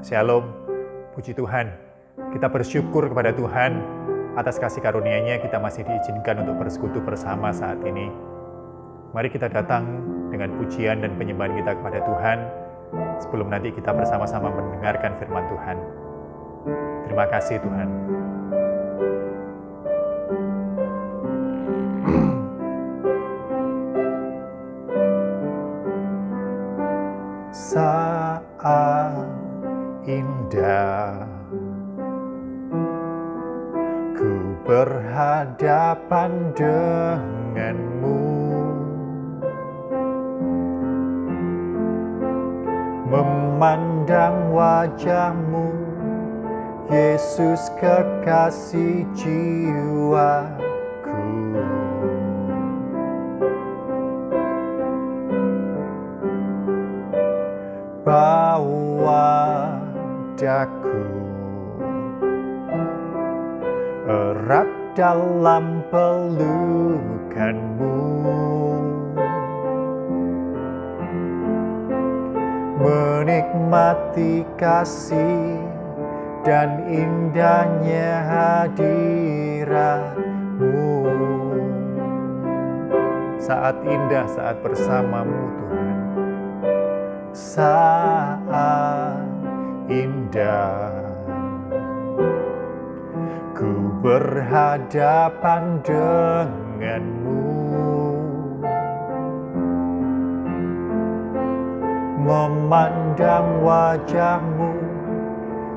Shalom, puji Tuhan. Kita bersyukur kepada Tuhan atas kasih karunia-Nya kita masih diizinkan untuk bersekutu bersama saat ini. Mari kita datang dengan pujian dan penyembahan kita kepada Tuhan sebelum nanti kita bersama-sama mendengarkan firman Tuhan. Terima kasih Tuhan. Saat indah ku berhadapan denganmu, memandang wajahmu, Yesus kekasih jiwaku. Bawa daku erat dalam pelukanmu, menikmati kasih dan indahnya hadiratmu. Saat indah saat bersamamu Tuhan, saat indah ku berhadapan denganmu, memandang wajahmu,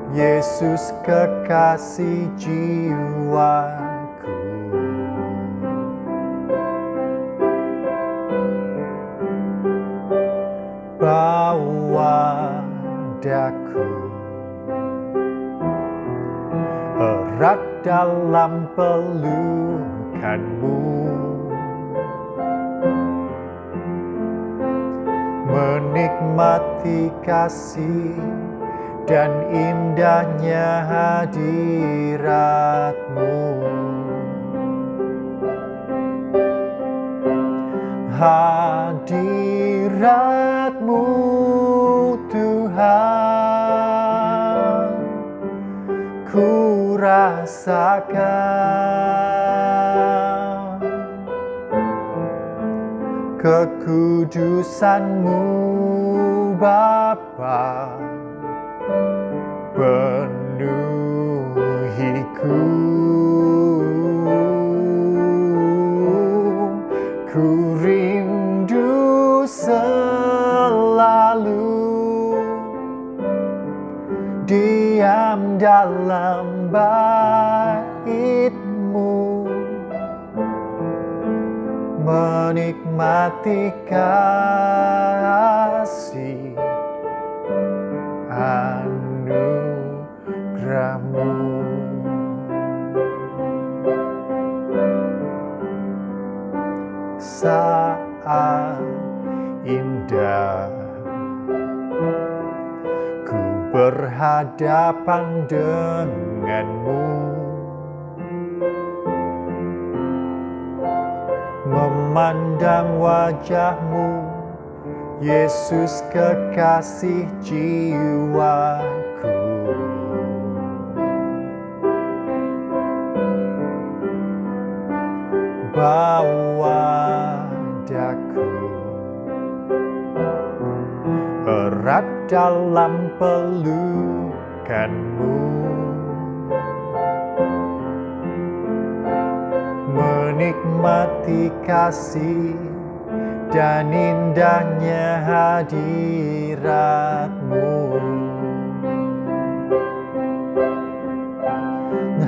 Yesus kekasih jiwaku. Bawa daku erat dalam pelukanmu, menikmati kasih dan indahnya hadiratmu. Hadiratmu Tuhan ku rasakan, kekudusan-Mu Bapa penuhiku. Ku rindu selalu diam dalam bait-Mu, menikmati kasih anugerah-Mu. Saat indah ku berhadapan denganmu, memandang wajahmu, Yesus kekasih jiwaku. Bawa daku erat dalam pelukanmu, menikmati kasih dan indahnya hadirat-Mu.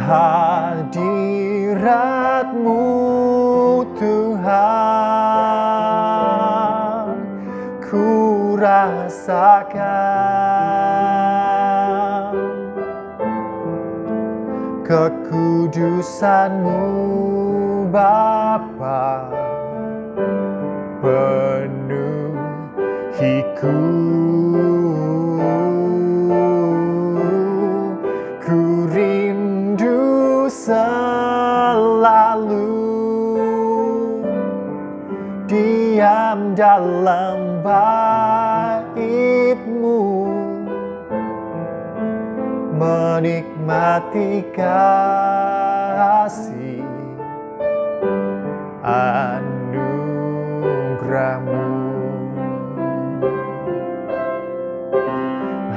Hadirat-Mu Tuhan ku rasakan, kekudusan-Mu Bapa penuhiku. Ku rindu selalu diam dalam bait-Mu, menikmati kasih anugerah-Mu.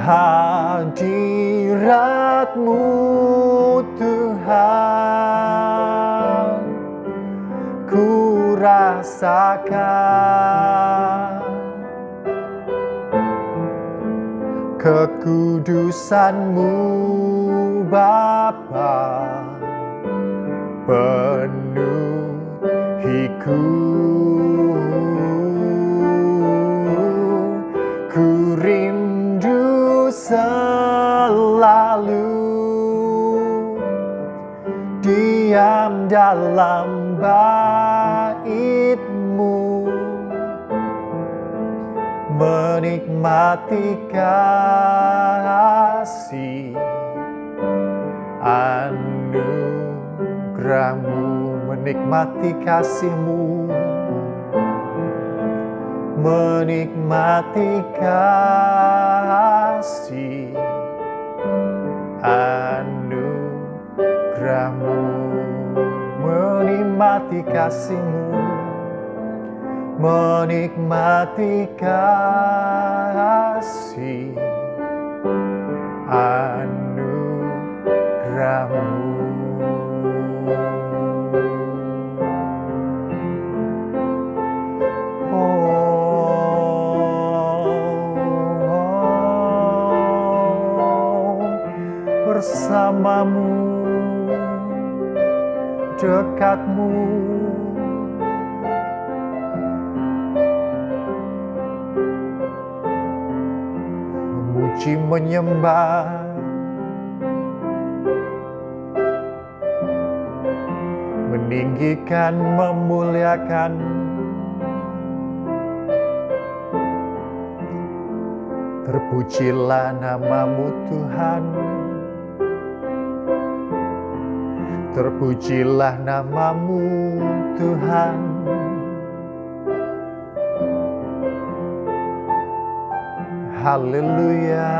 Hadirat-Mu Tuhan, ku rasakan kekudusan-Mu Bapa penuhiku. Ku rindu selalu diam dalam bait-Mu, menikmati kasih anugerah-Mu, menikmati kasih-Mu, menikmati kasih anugerah-Mu, menikmati kasih-Mu, menikmati kasih anugerah-Mu. Bersama-Mu, dekat-Mu, memuji menyembah, meninggikan, memuliakan, terpujilah nama-Mu Tuhan, terpujilah nama-Mu Tuhan. Haleluya.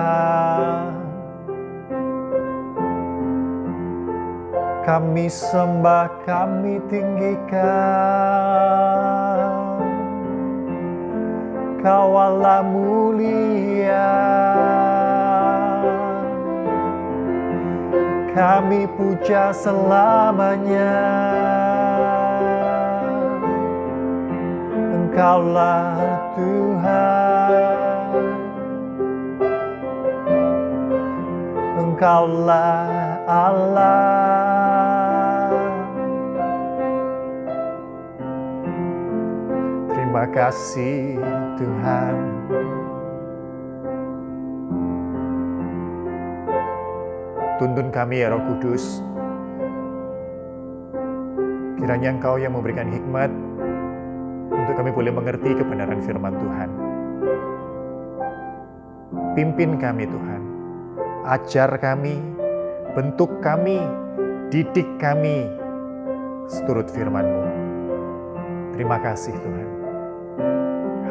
Kami sembah, kami tinggikan, Kau Allah mulia. Kami puja selamanya. Engkaulah Tuhan, Engkaulah Allah. Terima kasih Tuhan. Tuntun kami ya Roh Kudus. Kiranya Engkau yang memberikan hikmat untuk kami boleh mengerti kebenaran firman Tuhan. Pimpin kami Tuhan. Ajar kami, bentuk kami, didik kami seturut firman-Mu. Terima kasih Tuhan.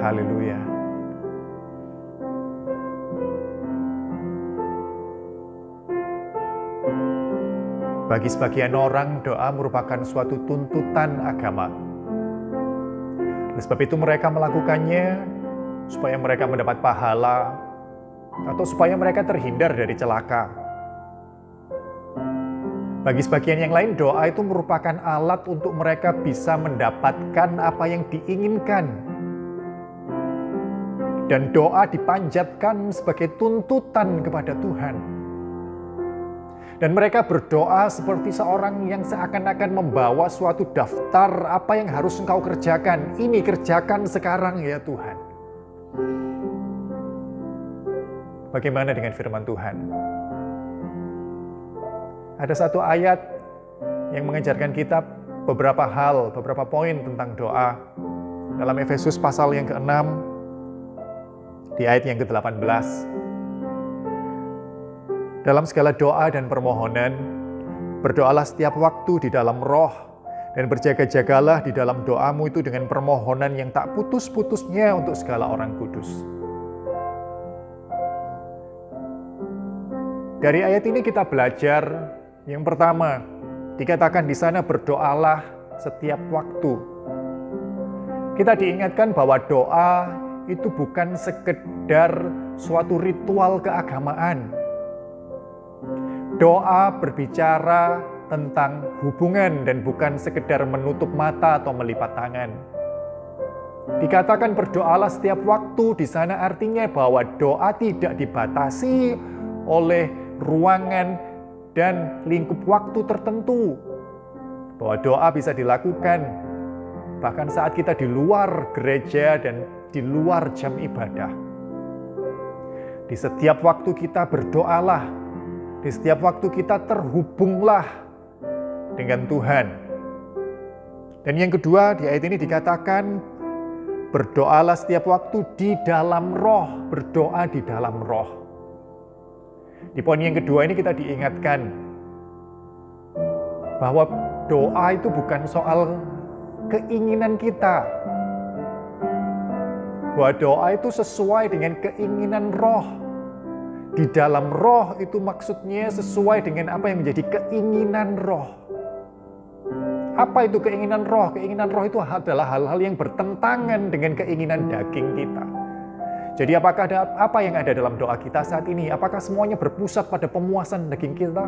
Haleluya. Bagi sebagian orang, doa merupakan suatu tuntutan agama. Oleh sebab itu mereka melakukannya supaya mereka mendapat pahala atau supaya mereka terhindar dari celaka. Bagi sebagian yang lain, doa itu merupakan alat untuk mereka bisa mendapatkan apa yang diinginkan. Dan doa dipanjatkan sebagai tuntutan kepada Tuhan. Dan mereka berdoa seperti seorang yang seakan-akan membawa suatu daftar apa yang harus Engkau kerjakan. Ini kerjakan sekarang ya Tuhan. Bagaimana dengan firman Tuhan? Ada satu ayat yang mengajarkan kita beberapa hal, beberapa poin tentang doa. Dalam Efesus pasal yang ke-6, di ayat yang ke-18. Dalam segala doa dan permohonan, berdoalah setiap waktu di dalam roh, dan berjaga-jagalah di dalam doamu itu dengan permohonan yang tak putus-putusnya untuk segala orang kudus. Dari ayat ini kita belajar yang pertama, dikatakan di sana berdoalah setiap waktu. Kita diingatkan bahwa doa itu bukan sekedar suatu ritual keagamaan. Doa berbicara tentang hubungan dan bukan sekedar menutup mata atau melipat tangan. Dikatakan berdoalah setiap waktu, di sana artinya bahwa doa tidak dibatasi oleh ruangan dan lingkup waktu tertentu. Bahwa doa bisa dilakukan bahkan saat kita di luar gereja dan di luar jam ibadah. Di setiap waktu kita berdoalah, di setiap waktu kita terhubunglah dengan Tuhan. Dan yang kedua, di ayat ini dikatakan berdoalah setiap waktu di dalam roh, berdoa di dalam roh. Di poin yang kedua ini kita diingatkan bahwa doa itu bukan soal keinginan kita. Bahwa doa itu sesuai dengan keinginan roh. Di dalam roh itu maksudnya sesuai dengan apa yang menjadi keinginan roh. Apa itu keinginan roh? Keinginan roh itu adalah hal-hal yang bertentangan dengan keinginan daging kita. Jadi apakah ada apa yang ada dalam doa kita saat ini? Apakah semuanya berpusat pada pemuasan daging kita?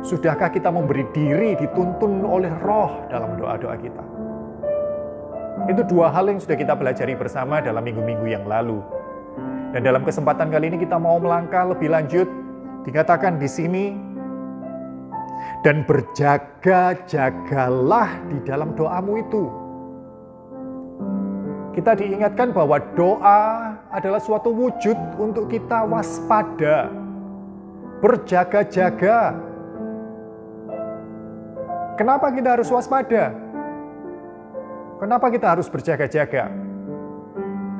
Sudahkah kita memberi diri dituntun oleh roh dalam doa-doa kita? Itu dua hal yang sudah kita pelajari bersama dalam minggu-minggu yang lalu. Dan dalam kesempatan kali ini kita mau melangkah lebih lanjut. Dikatakan di sini, dan berjaga-jagalah di dalam doamu itu. Kita diingatkan bahwa doa adalah suatu wujud untuk kita waspada, berjaga-jaga. Kenapa kita harus waspada? Kenapa kita harus berjaga-jaga?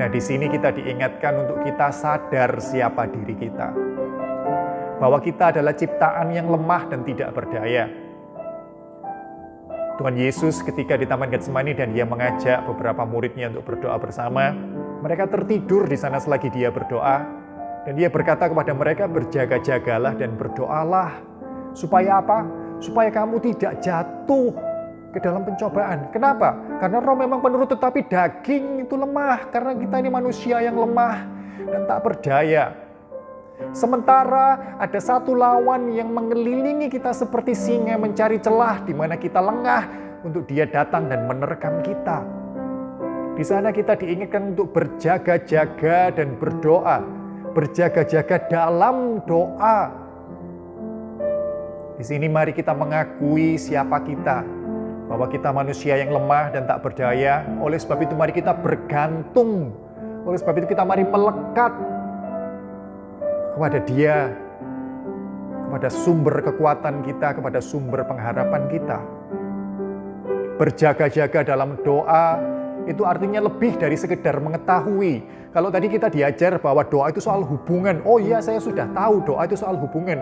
Nah, di sini kita diingatkan untuk kita sadar siapa diri kita. Bahwa kita adalah ciptaan yang lemah dan tidak berdaya. Tuhan Yesus ketika di Taman Getsemani dan dia mengajak beberapa muridnya untuk berdoa bersama, mereka tertidur di sana selagi dia berdoa, dan dia berkata kepada mereka, berjaga-jagalah dan berdoalah. Supaya apa? Supaya kamu tidak jatuh ke dalam pencobaan. Kenapa? Karena roh memang penurut, tetapi daging itu lemah. Karena kita ini manusia yang lemah dan tak berdaya. Sementara ada satu lawan yang mengelilingi kita seperti singa mencari celah di mana kita lengah untuk dia datang dan menerkam kita. Di sana kita diingatkan untuk berjaga-jaga dan berdoa. Berjaga-jaga dalam doa. Di sini mari kita mengakui siapa kita. Bahwa kita manusia yang lemah dan tak berdaya. Oleh sebab itu mari kita bergantung. Oleh sebab itu kita mari melekat kepada Dia, kepada sumber kekuatan kita, kepada sumber pengharapan kita. Berjaga-jaga dalam doa itu artinya lebih dari sekedar mengetahui. Kalau tadi kita diajar bahwa doa itu soal hubungan, oh iya saya sudah tahu doa itu soal hubungan.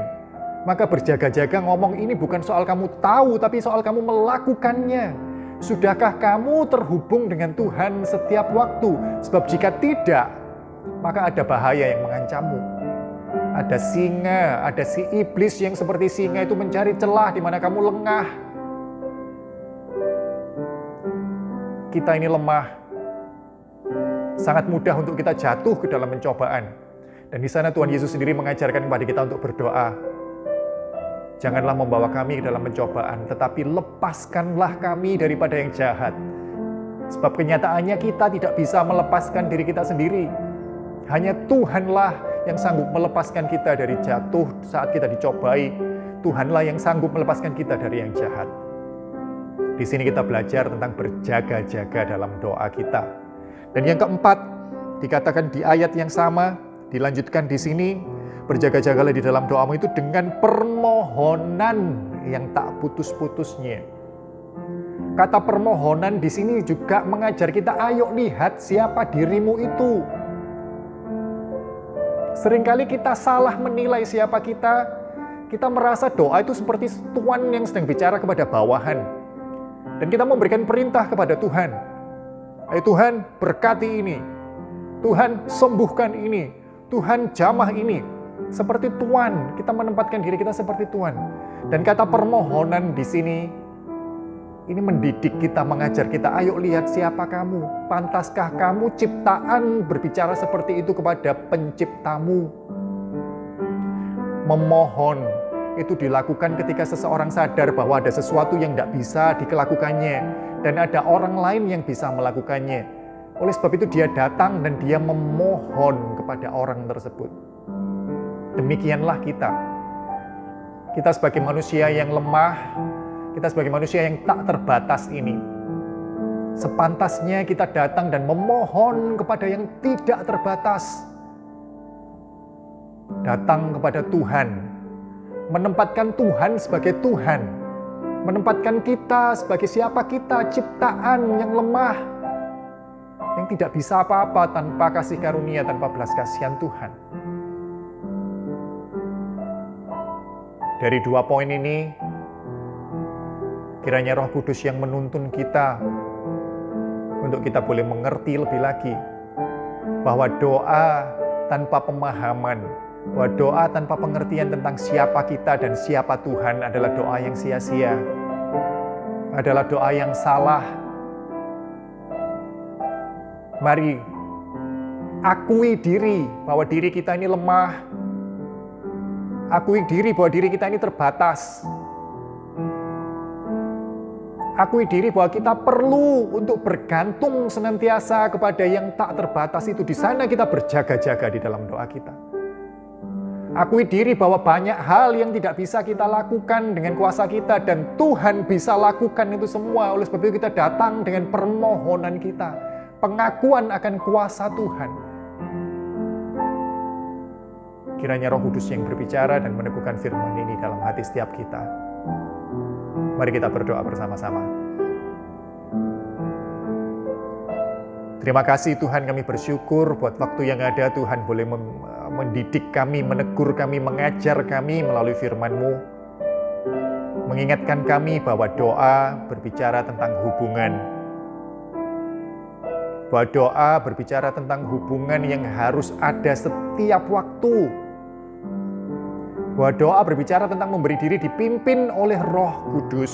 Maka berjaga-jaga ngomong ini bukan soal kamu tahu, tapi soal kamu melakukannya. Sudahkah kamu terhubung dengan Tuhan setiap waktu? Sebab jika tidak, maka ada bahaya yang mengancammu. Ada singa, ada si iblis yang seperti singa itu mencari celah di mana kamu lengah. Kita ini lemah. Sangat mudah untuk kita jatuh ke dalam pencobaan. Dan di sana Tuhan Yesus sendiri mengajarkan kepada kita untuk berdoa. Janganlah membawa kami ke dalam pencobaan, tetapi lepaskanlah kami daripada yang jahat. Sebab kenyataannya kita tidak bisa melepaskan diri kita sendiri. Hanya Tuhanlah yang sanggup melepaskan kita dari jatuh saat kita dicobai. Tuhanlah yang sanggup melepaskan kita dari yang jahat. Di sini kita belajar tentang berjaga-jaga dalam doa kita. Dan yang keempat, dikatakan di ayat yang sama, dilanjutkan di sini, berjaga-jagalah di dalam doamu itu dengan permohonan yang tak putus-putusnya. Kata permohonan di sini juga mengajar kita, ayo lihat siapa dirimu itu. Seringkali kita salah menilai siapa kita. Kita merasa doa itu seperti tuan yang sedang bicara kepada bawahan. Dan kita memberikan perintah kepada Tuhan. Ayo Tuhan berkati ini. Tuhan sembuhkan ini. Tuhan jamah ini. seperti Tuhan. Kita menempatkan diri kita seperti Tuhan. Dan kata permohonan di sini, ini mendidik kita, mengajar kita. Ayo lihat siapa kamu. Pantaskah kamu ciptaan berbicara seperti itu kepada penciptamu? Memohon itu dilakukan ketika seseorang sadar bahwa ada sesuatu yang tidak bisa dilakukannya. Dan ada orang lain yang bisa melakukannya. Oleh sebab itu dia datang dan dia memohon kepada orang tersebut. Demikianlah kita. Kita sebagai manusia yang lemah, kita sebagai manusia yang tak terbatas ini, sepantasnya kita datang dan memohon kepada yang tidak terbatas. Datang kepada Tuhan, menempatkan Tuhan sebagai Tuhan, menempatkan kita sebagai siapa kita, ciptaan yang lemah, yang tidak bisa apa-apa tanpa kasih karunia, tanpa belas kasihan Tuhan. Dari 2 poin ini, kiranya Roh Kudus yang menuntun kita untuk kita boleh mengerti lebih lagi bahwa doa tanpa pemahaman, bahwa doa tanpa pengertian tentang siapa kita dan siapa Tuhan adalah doa yang sia-sia, adalah doa yang salah. Mari akui diri bahwa diri kita ini lemah, akui diri bahwa diri kita ini terbatas. Akui diri bahwa kita perlu untuk bergantung senantiasa kepada yang tak terbatas itu. Di sana kita berjaga-jaga di dalam doa kita. Akui diri bahwa banyak hal yang tidak bisa kita lakukan dengan kuasa kita dan Tuhan bisa lakukan itu semua. Oleh sebab itu kita datang dengan permohonan kita, pengakuan akan kuasa Tuhan. Kiranya Roh Kudus yang berbicara dan meneguhkan firman ini dalam hati setiap kita. Mari kita berdoa bersama-sama. Terima kasih Tuhan, kami bersyukur buat waktu yang ada. Tuhan boleh mendidik kami, menegur kami, mengajar kami melalui firman-Mu. Mengingatkan kami bahwa doa berbicara tentang hubungan. Bahwa doa berbicara tentang hubungan yang harus ada setiap waktu. Bahwa doa berbicara tentang memberi diri dipimpin oleh Roh Kudus.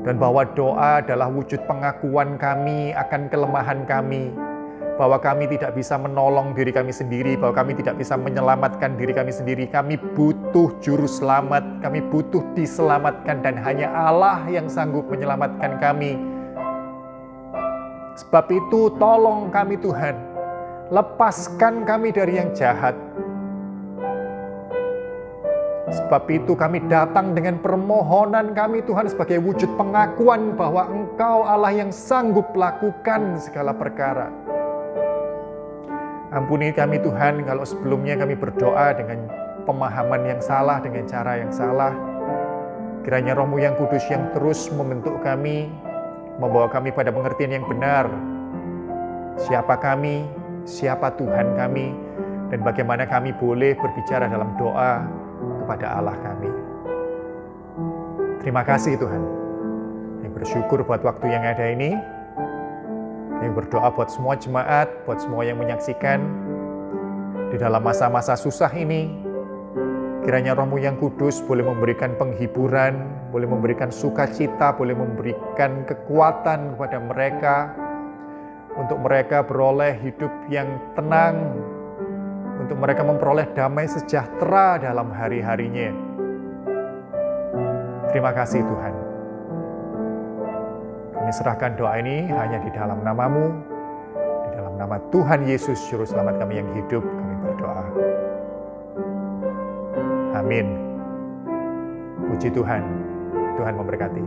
Dan bahwa doa adalah wujud pengakuan kami akan kelemahan kami. Bahwa kami tidak bisa menolong diri kami sendiri, bahwa kami tidak bisa menyelamatkan diri kami sendiri. Kami butuh juru selamat, kami butuh diselamatkan dan hanya Allah yang sanggup menyelamatkan kami. Sebab itu tolong kami Tuhan, lepaskan kami dari yang jahat. Sebab itu kami datang dengan permohonan kami Tuhan sebagai wujud pengakuan bahwa Engkau Allah yang sanggup lakukan segala perkara. Ampuni kami Tuhan kalau sebelumnya kami berdoa dengan pemahaman yang salah, dengan cara yang salah. Kiranya Roh-Mu yang kudus yang terus membentuk kami, membawa kami pada pengertian yang benar. Siapa kami, siapa Tuhan kami, dan bagaimana kami boleh berbicara dalam doa kepada Allah kami. Terima kasih Tuhan. Kami bersyukur buat waktu yang ada ini. Kami berdoa buat semua jemaat, buat semua yang menyaksikan. Di dalam masa-masa susah ini, kiranya Roh-Mu yang kudus boleh memberikan penghiburan, boleh memberikan sukacita, boleh memberikan kekuatan kepada mereka, untuk mereka beroleh hidup yang tenang, untuk mereka memperoleh damai sejahtera dalam hari-harinya. Terima kasih Tuhan. Kami serahkan doa ini hanya di dalam nama-Mu, di dalam nama Tuhan Yesus, Juru Selamat kami yang hidup, kami berdoa. Amin. Puji Tuhan. Tuhan memberkati.